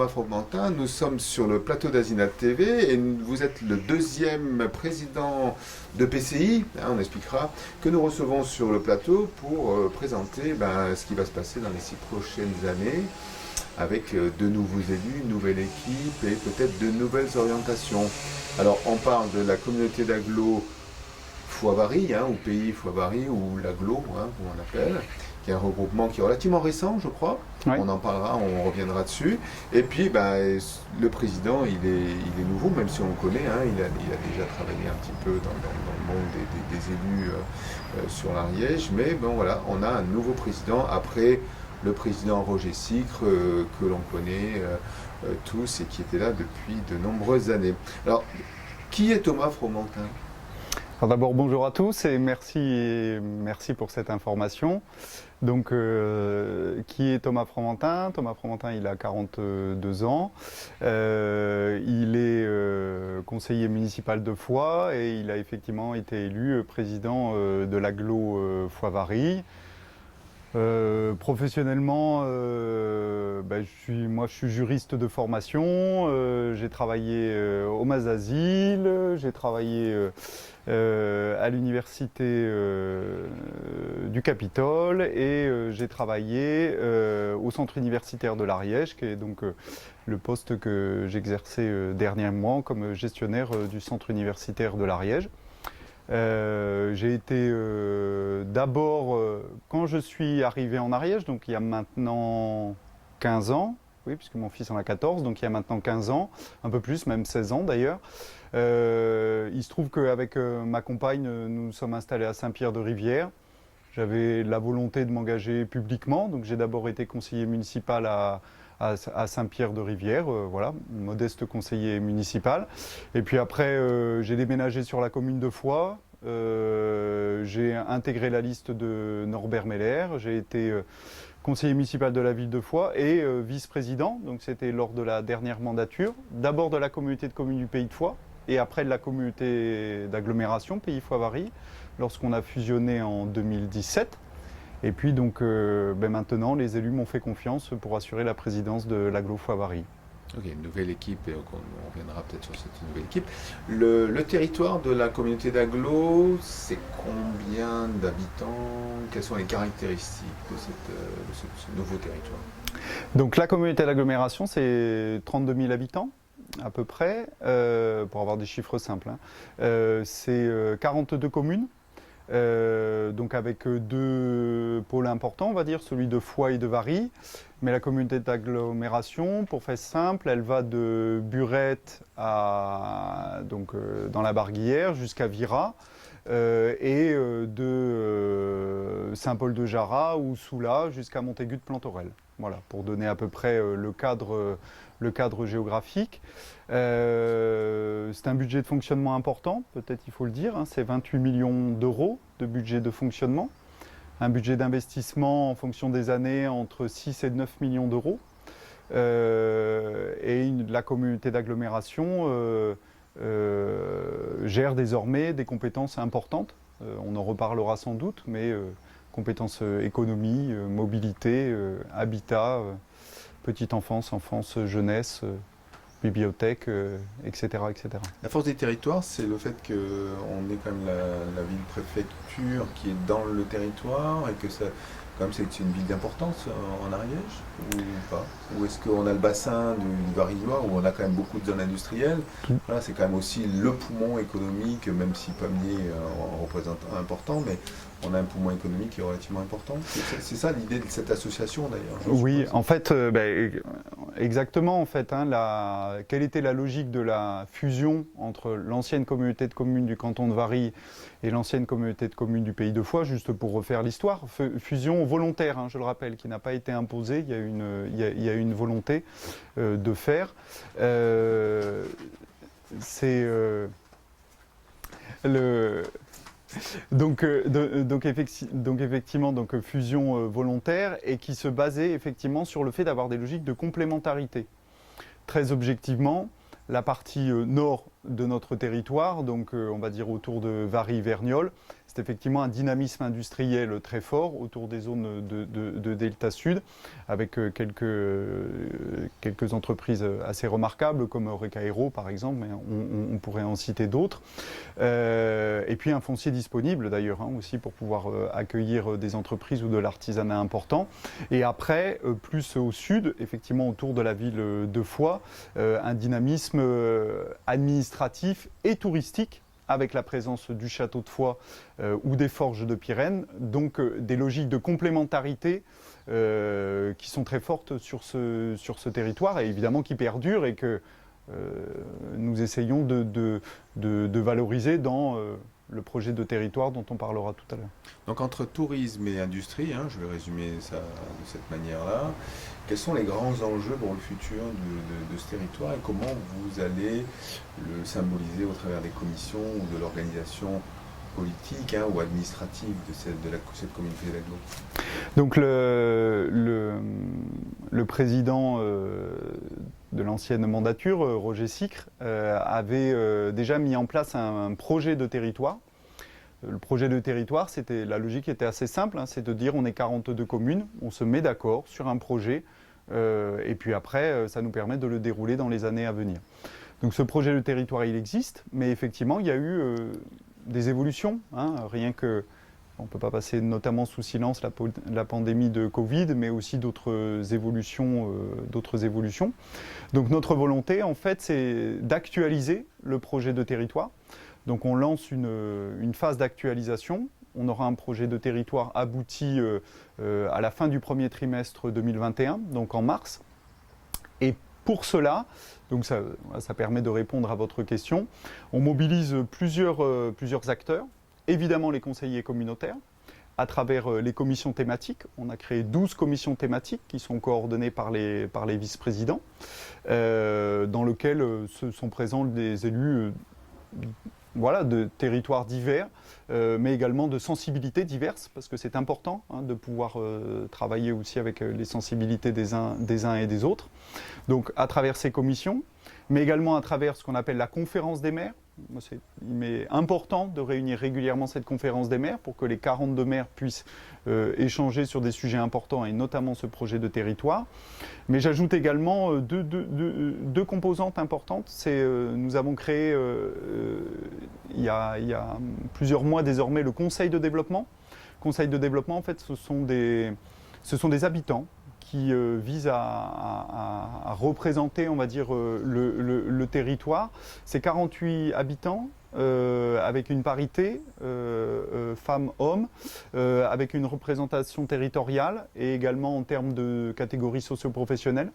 Thomas Fromentin, nous sommes sur le plateau d'Asinat TV et vous êtes le deuxième président de PCI, on expliquera, que nous recevons sur le plateau pour présenter ce qui va se passer dans les 6 prochaines années avec de nouveaux élus, une nouvelle équipe et peut-être de nouvelles orientations. Alors on parle de la communauté d'agglo Foix-Vary, ou pays Foix-Vary, ou l'agglo, comme on l'appelle, qui est un regroupement qui est relativement récent, je crois. Oui. On en parlera, on reviendra dessus. Et puis, le président, il est nouveau, même si on le connaît. Il a déjà travaillé un petit peu dans le monde des élus sur l'Ariège. Mais bon, voilà, on a un nouveau président après le président Roger Sicre, que l'on connaît tous et qui était là depuis de nombreuses années. Alors, qui est Thomas Fromentin ? Alors d'abord, bonjour à tous et merci pour cette information. Donc, qui est Thomas Fromentin ? Thomas Fromentin, il a 42 ans. Il est conseiller municipal de Foix et il a effectivement été élu président de l'agglo Foix-Vary. Professionnellement, je suis juriste de formation, j'ai travaillé au Mazasile, j'ai travaillé à l'université du Capitole et j'ai travaillé au centre universitaire de l'Ariège, qui est donc le poste que j'exerçais dernièrement comme gestionnaire du centre universitaire de l'Ariège. J'ai été d'abord, quand je suis arrivé en Ariège, donc il y a maintenant 15 ans, oui, puisque mon fils en a 14, donc il y a maintenant 15 ans, un peu plus, même 16 ans d'ailleurs. Il se trouve qu'avec ma compagne, nous sommes installés à Saint-Pierre-de-Rivière. J'avais la volonté de m'engager publiquement, donc j'ai d'abord été conseiller municipal à Saint-Pierre-de-Rivière, voilà, modeste conseiller municipal. Et puis après, j'ai déménagé sur la commune de Foix, j'ai intégré la liste de Norbert Meller, j'ai été conseiller municipal de la ville de Foix et vice-président, donc c'était lors de la dernière mandature, d'abord de la communauté de communes du Pays de Foix et après de la communauté d'agglomération Pays Foix-Vary, lorsqu'on a fusionné en 2017. Et puis donc maintenant, les élus m'ont fait confiance pour assurer la présidence de l'agglo Foix-Vary. Ok, une nouvelle équipe, et on reviendra peut-être sur cette nouvelle équipe. Le territoire de la communauté d'agglo, c'est combien d'habitants? Quelles sont les caractéristiques de ce nouveau territoire? Donc la communauté d'agglomération, c'est 32 000 habitants à peu près, pour avoir des chiffres simples. C'est 42 communes. Donc avec 2 pôles importants, on va dire, celui de Foix et de Vary. Mais la communauté d'agglomération, pour faire simple, elle va de Burette dans la Barguillère jusqu'à Vira et de Saint-Paul-de-Jarrat ou Soula jusqu'à Montaigu de Plantorel. Voilà, pour donner à peu près le cadre géographique. C'est un budget de fonctionnement important, peut-être il faut le dire, c'est 28 millions d'euros de budget de fonctionnement. Un budget d'investissement en fonction des années entre 6 et 9 millions d'euros. La communauté d'agglomération gère désormais des compétences importantes. On en reparlera sans doute, mais compétences économie, mobilité, habitat, petite enfance, jeunesse, bibliothèque, etc., etc. La force des territoires, c'est le fait qu'on ait quand même la ville-préfecture qui est dans le territoire et que ça, quand même, c'est une ville d'importance en Ariège ou pas? Ou est-ce qu'on a le bassin du Varillois où on a quand même beaucoup de zones industrielles? Voilà, c'est quand même aussi le poumon économique, même si Pamiers en représente un important, mais on a un poumon économique qui est relativement important. C'est ça l'idée de cette association d'ailleurs. Oui, en fait, exactement. En fait, quelle était la logique de la fusion entre l'ancienne communauté de communes du canton de Vary et l'ancienne communauté de communes du Pays de Foix, juste pour refaire l'histoire. Fusion volontaire, je le rappelle, qui n'a pas été imposée. Il y a une volonté de faire. Donc effectivement, fusion volontaire et qui se basait effectivement sur le fait d'avoir des logiques de complémentarité. Très objectivement, la partie nord de notre territoire, donc on va dire autour de Vary-Verniolle, c'est effectivement un dynamisme industriel très fort autour des zones de Delta Sud, avec quelques entreprises assez remarquables, comme Recaero par exemple, mais on pourrait en citer d'autres. Et puis un foncier disponible d'ailleurs, aussi pour pouvoir accueillir des entreprises ou de l'artisanat important. Et après, plus au sud, effectivement autour de la ville de Foix, un dynamisme administratif et touristique, avec la présence du château de Foix ou des forges de Pyrène, donc des logiques de complémentarité qui sont très fortes sur ce territoire et évidemment qui perdurent et que nous essayons de valoriser dans le projet de territoire dont on parlera tout à l'heure. Donc entre tourisme et industrie, je vais résumer ça de cette manière-là, quels sont les grands enjeux pour le futur de ce territoire et comment vous allez le symboliser au travers des commissions ou de l'organisation politique ou administrative de cette communauté d'agglo? Donc le président de l'ancienne mandature, Roger Sicre, avait déjà mis en place un projet de territoire. Le projet de territoire, la logique était assez simple, c'est de dire on est 42 communes, on se met d'accord sur un projet et puis après ça nous permet de le dérouler dans les années à venir. Donc ce projet de territoire il existe, mais effectivement il y a eu des évolutions, rien que on ne peut pas passer notamment sous silence la pandémie de Covid, mais aussi d'autres évolutions. Donc notre volonté, en fait, c'est d'actualiser le projet de territoire. Donc on lance une phase d'actualisation. On aura un projet de territoire abouti à la fin du premier trimestre 2021, donc en mars. Et pour cela, donc ça permet de répondre à votre question, on mobilise plusieurs acteurs. Évidemment les conseillers communautaires, à travers les commissions thématiques. On a créé 12 commissions thématiques qui sont coordonnées par les vice-présidents, dans lesquelles sont présents des élus de territoires divers, mais également de sensibilités diverses, parce que c'est important de pouvoir travailler aussi avec les sensibilités des uns et des autres. Donc à travers ces commissions, mais également à travers ce qu'on appelle la conférence des maires. Il est important de réunir régulièrement cette conférence des maires pour que les 42 maires puissent échanger sur des sujets importants et notamment ce projet de territoire. Mais j'ajoute également deux composantes importantes. Nous avons créé il y a plusieurs mois désormais le Conseil de développement. Conseil de développement, en fait, ce sont des habitants qui vise à représenter, on va dire, le territoire. C'est 48 habitants avec une parité femmes-hommes, avec une représentation territoriale et également en termes de catégories socio-professionnelles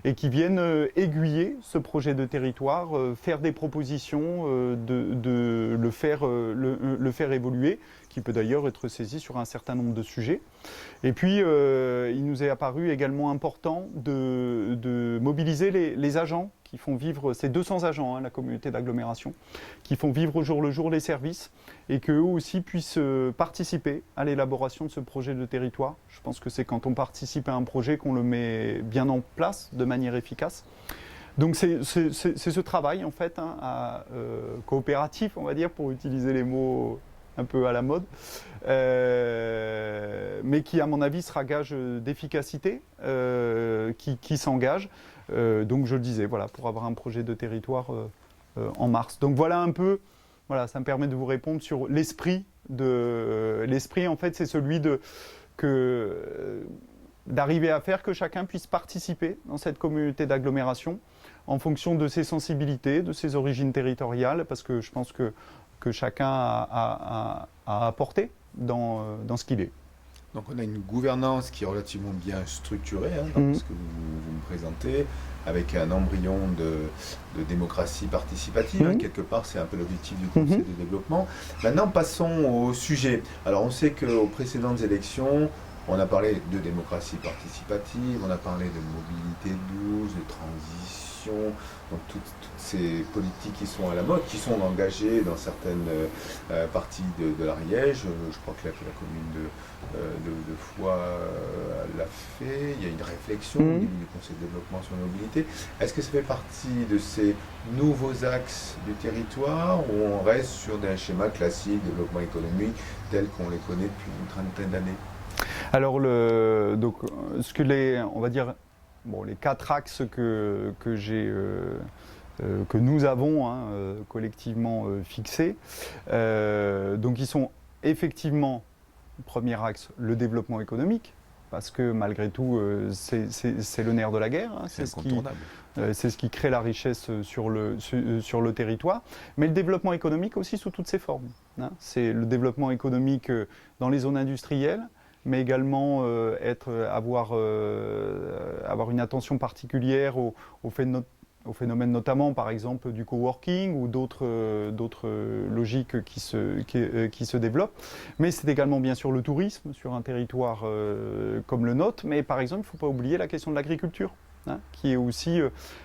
et qui viennent aiguiller ce projet de territoire, faire des propositions, le faire évoluer, qui peut d'ailleurs être saisi sur un certain nombre de sujets. Et puis, il nous est apparu également important de mobiliser les agents qui font vivre, c'est 200 agents, la communauté d'agglomération, qui font vivre au jour le jour les services et qu'eux aussi puissent participer à l'élaboration de ce projet de territoire. Je pense que c'est quand on participe à un projet qu'on le met bien en place de manière efficace. Donc c'est ce travail en fait coopératif, on va dire, pour utiliser les mots un peu à la mode, mais qui à mon avis sera gage d'efficacité, qui s'engage. Donc je le disais, voilà, pour avoir un projet de territoire en mars. Donc voilà un peu, ça me permet de vous répondre sur l'esprit. L'esprit en fait c'est celui d'arriver à faire que chacun puisse participer dans cette communauté d'agglomération en fonction de ses sensibilités, de ses origines territoriales, parce que je pense que chacun a apporté dans ce qu'il est. Donc on a une gouvernance qui est relativement bien structurée dans ce que vous me présentez, avec un embryon de démocratie participative. Quelque part, c'est un peu l'objectif du Conseil de développement. Maintenant, passons au sujet. Alors on sait qu'aux précédentes élections, On a parlé de démocratie participative, on a parlé de mobilité douce, de transition, donc toutes ces politiques qui sont à la mode, qui sont engagées dans certaines parties de l'Ariège. Je crois que la commune de Foix l'a fait. Il y a une réflexion au niveau du Conseil de développement sur la mobilité. Est-ce que ça fait partie de ces nouveaux axes du territoire ou on reste sur des schémas classiques de développement économique tels qu'on les connaît depuis une trentaine d'années? Alors, on va dire, les 4 axes que nous avons collectivement fixés, donc ils sont effectivement, premier axe, le développement économique, parce que malgré tout, c'est le nerf de la guerre. C'est incontournable. C'est ce qui crée la richesse sur le territoire. Mais le développement économique aussi sous toutes ses formes. C'est le développement économique dans les zones industrielles, mais également avoir une attention particulière au phénomène notamment, par exemple, du coworking ou d'autres logiques qui se développent. Mais c'est également bien sûr le tourisme sur un territoire comme le nôtre. Mais par exemple, il ne faut pas oublier la question de l'agriculture, qui est aussi,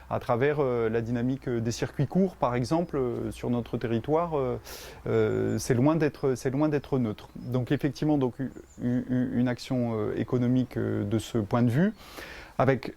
à travers la dynamique des circuits courts, par exemple, sur notre territoire, c'est loin d'être neutre. Donc effectivement, une action économique de ce point de vue, avec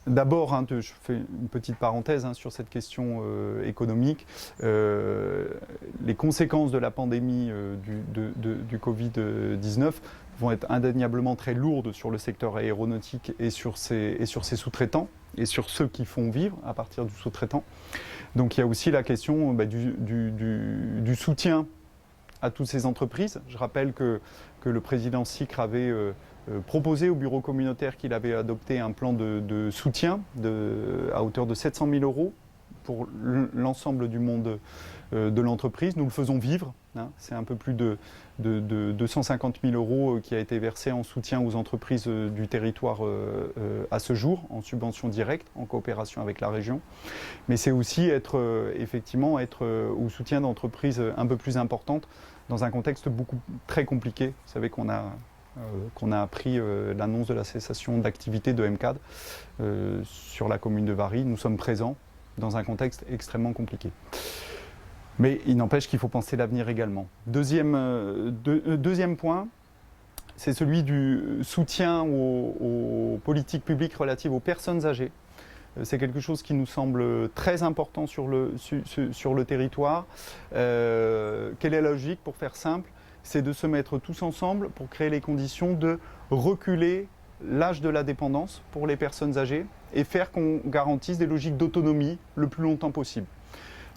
d'abord, je fais une petite parenthèse sur cette question économique. Les conséquences de la pandémie du Covid-19 vont être indéniablement très lourdes sur le secteur aéronautique et sur ses sous-traitants et sur ceux qui font vivre à partir du sous-traitant. Donc il y a aussi la question du soutien à toutes ces entreprises. Je rappelle que le président Sicre avait proposé au bureau communautaire qu'il avait adopté un plan de soutien à hauteur de 700 000 € pour l'ensemble du monde de l'entreprise. Nous le faisons vivre. C'est un peu plus de 250 000 € qui a été versé en soutien aux entreprises du territoire à ce jour, en subvention directe, en coopération avec la région. Mais c'est aussi être au soutien d'entreprises un peu plus importantes dans un contexte très compliqué. Vous savez qu'on a appris l'annonce de la cessation d'activité de MCAD sur la commune de Varry. Nous sommes présents dans un contexte extrêmement compliqué. Mais il n'empêche qu'il faut penser l'avenir également. Deuxième point, c'est celui du soutien aux politiques publiques relatives aux personnes âgées. C'est quelque chose qui nous semble très important sur le territoire. Quelle est la logique, pour faire simple? C'est de se mettre tous ensemble pour créer les conditions de reculer l'âge de la dépendance pour les personnes âgées et faire qu'on garantisse des logiques d'autonomie le plus longtemps possible.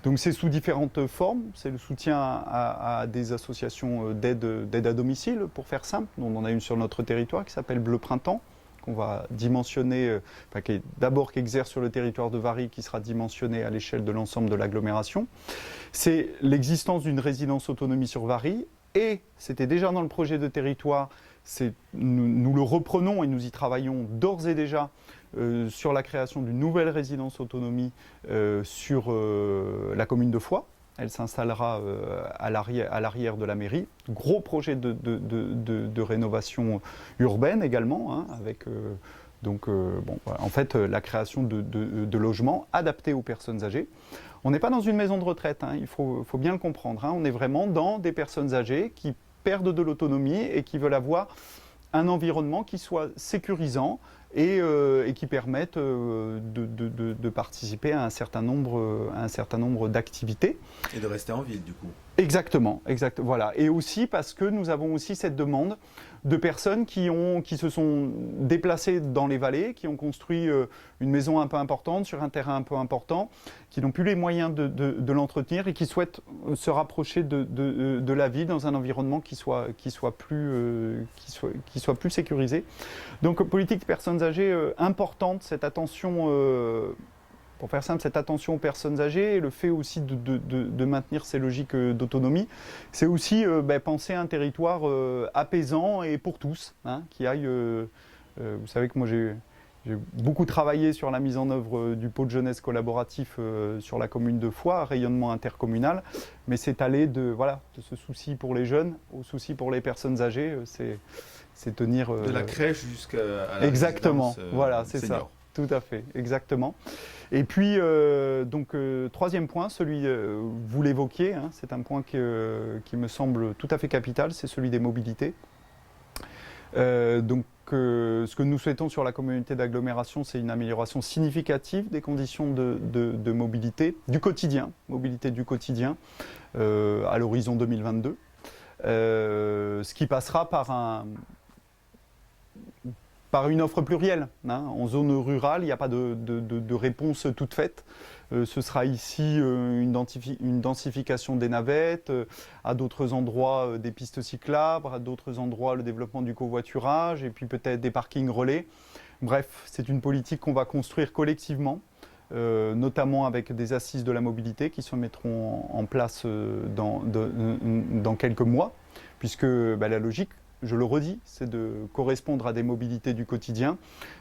Donc c'est sous différentes formes, c'est le soutien à des associations d'aide à domicile, pour faire simple. On en a une sur notre territoire qui s'appelle Bleu Printemps, qu'on va dimensionner, qui exerce sur le territoire de Varry, qui sera dimensionné à l'échelle de l'ensemble de l'agglomération. C'est l'existence d'une résidence autonomie sur Varry, et c'était déjà dans le projet de territoire, nous le reprenons et nous y travaillons d'ores et déjà sur la création d'une nouvelle résidence autonomie sur la commune de Foix. Elle s'installera à l'arrière de la mairie. Gros projet de rénovation urbaine également, avec en fait la création de logements adaptés aux personnes âgées. On n'est pas dans une maison de retraite, il faut bien le comprendre. On est vraiment dans des personnes âgées qui perdent de l'autonomie et qui veulent avoir un environnement qui soit sécurisant et qui permette de participer à un certain nombre d'activités. Et de rester en ville, du coup. Exactement, voilà. Et aussi parce que nous avons aussi cette demande de personnes qui se sont déplacées dans les vallées, qui ont construit une maison un peu importante sur un terrain un peu important, qui n'ont plus les moyens de l'entretenir et qui souhaitent se rapprocher de la ville dans un environnement qui soit plus sécurisé. Donc politique de personnes âgées importante, cette attention. Pour faire simple, cette attention aux personnes âgées et le fait aussi de maintenir ces logiques d'autonomie, c'est aussi penser à un territoire apaisant et pour tous, qui aille... vous savez que moi J'ai beaucoup travaillé sur la mise en œuvre du pôle jeunesse collaboratif sur la commune de Foix, rayonnement intercommunal, mais c'est allé de ce souci pour les jeunes au souci pour les personnes âgées, c'est tenir... De la crèche jusqu'à la exactement, résidence, voilà, c'est senior. ça, tout à fait, exactement. Et puis, troisième point, celui, vous l'évoquiez, hein, c'est un point qui me semble tout à fait capital, c'est celui des mobilités. Ce que nous souhaitons sur la communauté d'agglomération, c'est une amélioration significative des conditions de mobilité du quotidien, mobilité du quotidien, à l'horizon 2022. Ce qui passera par une offre plurielle. Hein. En zone rurale, il n'y a pas de réponse toute faite. Ce sera ici une densification des navettes, à d'autres endroits des pistes cyclables, à d'autres endroits le développement du covoiturage, et puis peut-être des parkings relais. Bref, c'est une politique qu'on va construire collectivement, notamment avec des assises de la mobilité qui se mettront en place dans quelques mois, puisque la logique, je le redis, c'est de correspondre à des mobilités du quotidien,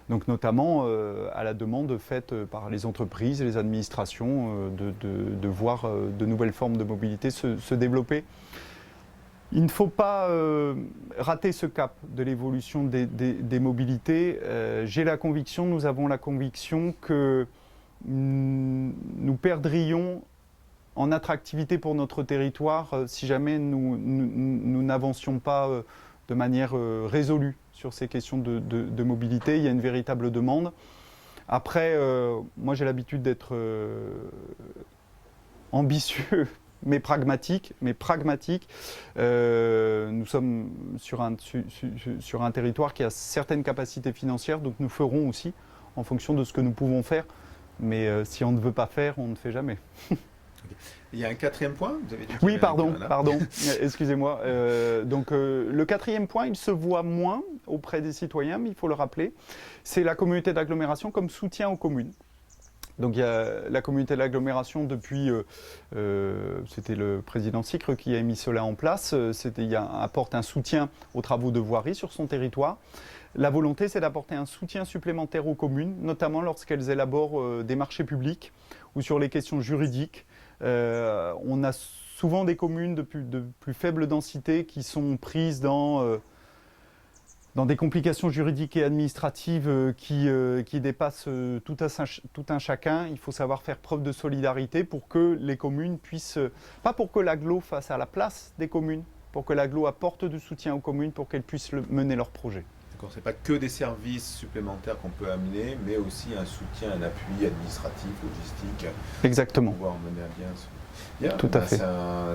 donc notamment à la demande faite par les entreprises et les administrations de voir de nouvelles formes de mobilité se développer. Il ne faut pas rater ce cap de l'évolution des mobilités. Nous avons la conviction que nous perdrions en attractivité pour notre territoire si jamais nous n'avancions pas de manière résolue sur ces questions de mobilité. Il y a une véritable demande. Après, moi j'ai l'habitude d'être ambitieux, mais pragmatique. Nous sommes sur un territoire qui a certaines capacités financières, donc nous ferons aussi en fonction de ce que nous pouvons faire. Mais si on ne veut pas faire, on ne fait jamais. Il y a un quatrième point, vous avez dit. Oui, pardon, excusez-moi. Le quatrième point, il se voit moins auprès des citoyens, mais il faut le rappeler, c'est la communauté d'agglomération comme soutien aux communes. Donc il y a la communauté d'agglomération depuis, c'était le président Sicre qui a mis cela en place, apporte un soutien aux travaux de voirie sur son territoire. La volonté, c'est d'apporter un soutien supplémentaire aux communes, notamment lorsqu'elles élaborent des marchés publics ou sur les questions juridiques. On a souvent des communes de plus faible densité qui sont prises dans des complications juridiques et administratives qui dépassent tout un chacun. Il faut savoir faire preuve de solidarité pour que les communes puissent, pas pour que l'agglo fasse à la place des communes, pour que l'agglo apporte du soutien aux communes pour qu'elles puissent mener leurs projets. D'accord, c'est pas que des services supplémentaires qu'on peut amener, mais aussi un soutien, un appui administratif, logistique. Exactement. Pour pouvoir mener à bien ce... Bien, tout à fait.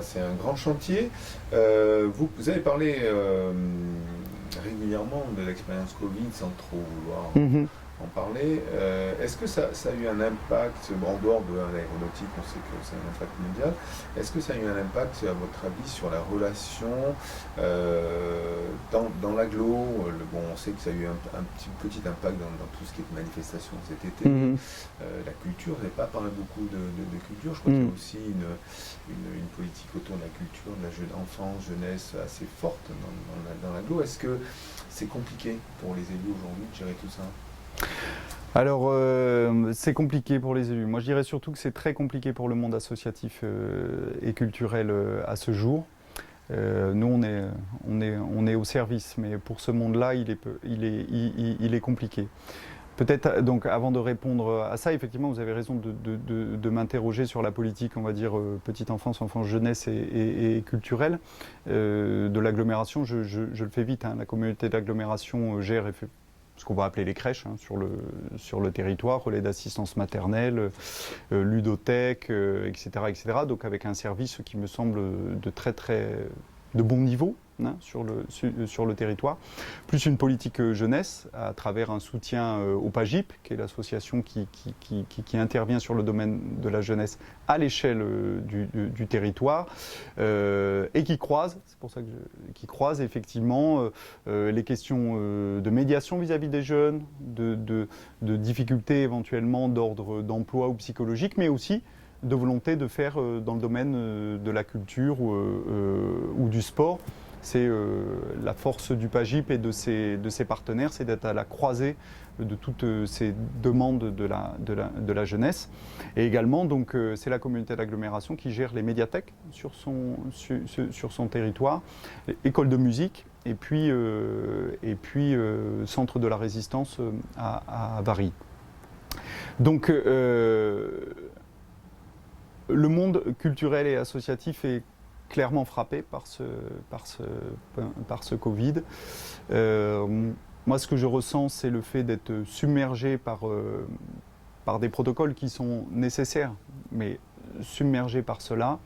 C'est un grand chantier. Vous avez parlé régulièrement de l'expérience Covid sans trop vouloir en parler. Est-ce que ça a eu un impact, en dehors de l'aéronautique, on sait que c'est un impact mondial, est-ce que ça a eu un impact, à votre avis, sur la relation dans l'agglo? On sait que ça a eu un petit impact dans tout ce qui est manifestation cet été. La culture, vous n'avez pas parlé beaucoup de culture, je crois qu'il y a aussi une politique autour de la culture, de la enfance, jeunesse assez forte dans l'agglo. Est-ce que c'est compliqué pour les élus aujourd'hui de gérer tout ça? Alors, c'est compliqué pour les élus. Moi, je dirais surtout que c'est très compliqué pour le monde associatif et culturel à ce jour. Nous, on est au service, mais pour ce monde-là, il est compliqué. Peut-être, donc, avant de répondre à ça, effectivement, vous avez raison de m'interroger sur la politique, on va dire, petite enfance, enfance, jeunesse et culturelle de l'agglomération. Je le fais vite, hein. La communauté d'agglomération gère et fait ce qu'on va appeler les crèches sur le territoire, relais d'assistance maternelle, ludothèque, etc., etc. Donc avec un service qui me semble de bon niveau, hein, sur le territoire, plus une politique jeunesse à travers un soutien au PAGIP, qui est l'association qui intervient sur le domaine de la jeunesse à l'échelle du territoire, et qui croise, c'est pour ça qui croise effectivement les questions de médiation vis-à-vis des jeunes, de difficultés éventuellement d'ordre d'emploi ou psychologique, mais aussi de volonté de faire dans le domaine de la culture ou du sport c'est la force du PAGIP et de ses partenaires, c'est d'être à la croisée de toutes ces demandes de la jeunesse. Et également, donc, c'est la communauté d'agglomération qui gère les médiathèques sur son territoire, école de musique, et puis centre de la résistance à Varilhes. Donc, le monde culturel et associatif est clairement frappé par ce Covid. Moi, ce que je ressens, c'est le fait d'être submergé par des protocoles qui sont nécessaires, mais submergé par cela.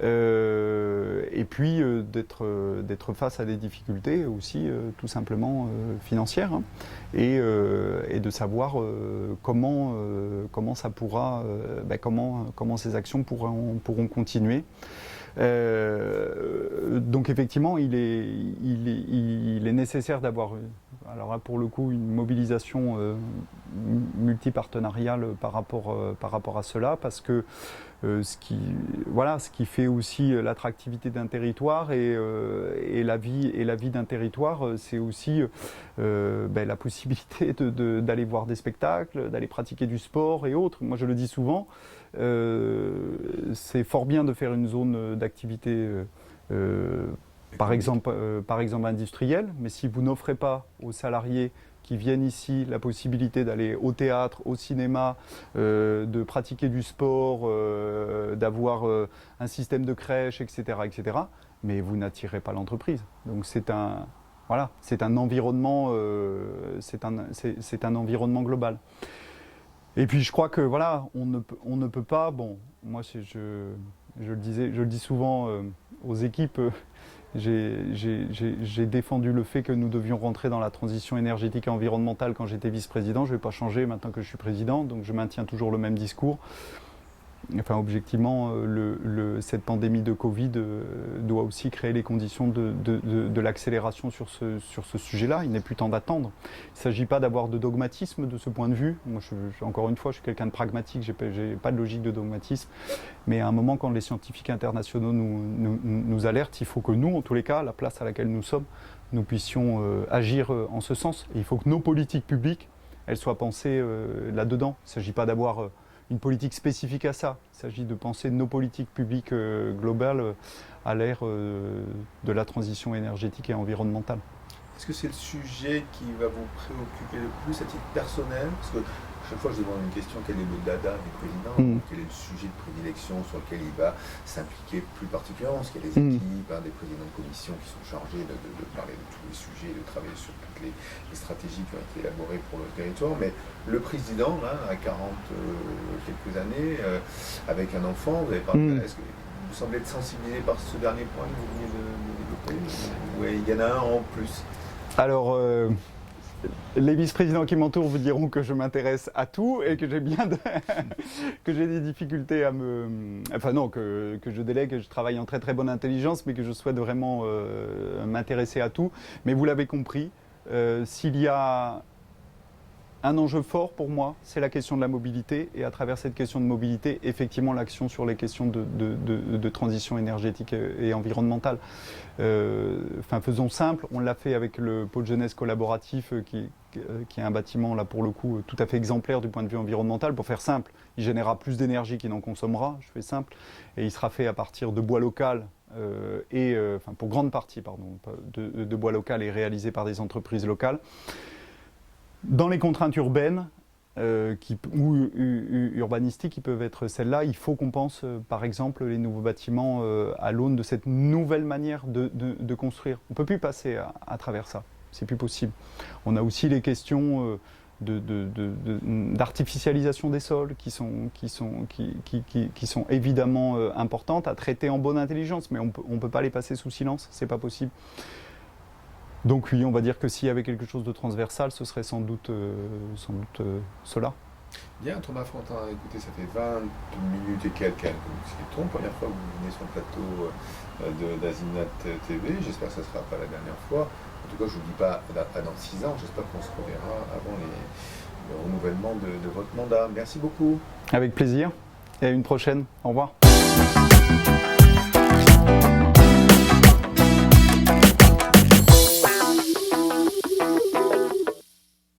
Et puis d'être face à des difficultés aussi tout simplement financières, hein, et de savoir comment ça pourra, comment ces actions pourront continuer. Donc effectivement, il est nécessaire d'avoir, alors là, pour le coup, une mobilisation multipartenariale par rapport à cela, parce que ce qui fait aussi l'attractivité d'un territoire et la vie d'un territoire, c'est aussi la possibilité d'aller voir des spectacles, d'aller pratiquer du sport et autres. Moi, je le dis souvent, c'est fort bien de faire une zone d'activité par exemple industrielle, mais si vous n'offrez pas aux salariés qui viennent ici la possibilité d'aller au théâtre, au cinéma, de pratiquer du sport, d'avoir un système de crèche, etc., mais vous n'attirez pas l'entreprise. Donc c'est un environnement, c'est un environnement global. Et puis je crois que voilà, on ne peut pas. Bon, moi je le dis souvent aux équipes. J'ai défendu le fait que nous devions rentrer dans la transition énergétique et environnementale quand j'étais vice-président. Je ne vais pas changer maintenant que je suis président, donc je maintiens toujours le même discours. Enfin, objectivement, cette pandémie de Covid doit aussi créer les conditions de l'accélération sur ce sujet-là. Il n'est plus temps d'attendre. Il ne s'agit pas d'avoir de dogmatisme de ce point de vue. Moi, encore une fois, je suis quelqu'un de pragmatique, je n'ai pas de logique de dogmatisme. Mais à un moment, quand les scientifiques internationaux nous alertent, il faut que nous, en tous les cas, la place à laquelle nous sommes, nous puissions agir en ce sens. Et il faut que nos politiques publiques, elles soient pensées là-dedans. Il ne s'agit pas d'avoir une politique spécifique à ça. Il s'agit de penser nos politiques publiques globales à l'ère de la transition énergétique et environnementale. Est-ce que c'est le sujet qui va vous préoccuper le plus à titre personnel? Parce que chaque fois je demande une question, quel est le dada du président? Quel est le sujet de prédilection sur lequel il va s'impliquer plus particulièrement? Parce qu'il y a des équipes, des présidents de commission qui sont chargés de parler de tous les sujets, de travailler sur toutes les stratégies qui ont été élaborées pour le territoire. Mais le président, là, à 40 quelques années, avec un enfant, vous avez parlé, est-ce que vous semblez être sensibilisé par ce dernier point que vous venez de développer? Oui, il y en a un en plus. Alors, les vice-présidents qui m'entourent vous diront que je m'intéresse à tout et que j'ai que j'ai des difficultés à que je délègue, que je travaille en très très bonne intelligence, mais que je souhaite vraiment m'intéresser à tout. Mais vous l'avez compris, s'il y a un enjeu fort pour moi, c'est la question de la mobilité, et à travers cette question de mobilité, effectivement l'action sur les questions de transition énergétique et environnementale. Faisons simple, on l'a fait avec le pôle jeunesse collaboratif qui est un bâtiment là pour le coup tout à fait exemplaire du point de vue environnemental. Pour faire simple, il générera plus d'énergie qu'il n'en consommera, je fais simple, et il sera fait à partir de bois local. Pour grande partie, de bois local et réalisé par des entreprises locales. Dans les contraintes urbaines ou urbanistiques qui peuvent être celles-là, il faut qu'on pense par exemple les nouveaux bâtiments à l'aune de cette nouvelle manière de construire. On ne peut plus passer à travers ça, c'est plus possible. On a aussi les questions d'artificialisation des sols qui sont évidemment importantes à traiter en bonne intelligence, mais on peut pas les passer sous silence, c'est pas possible. Donc oui, on va dire que s'il y avait quelque chose de transversal, ce serait sans doute cela. Bien, Thomas Frontin, écoutez, ça fait 20 minutes et quelques, c'est la première fois que vous venez sur le plateau d'Azinat TV, j'espère que ce ne sera pas la dernière fois. En tout cas, je ne vous dis pas dans 6 ans, j'espère qu'on se reverra avant le renouvellement de votre mandat. Merci beaucoup. Avec plaisir, et à une prochaine. Au revoir.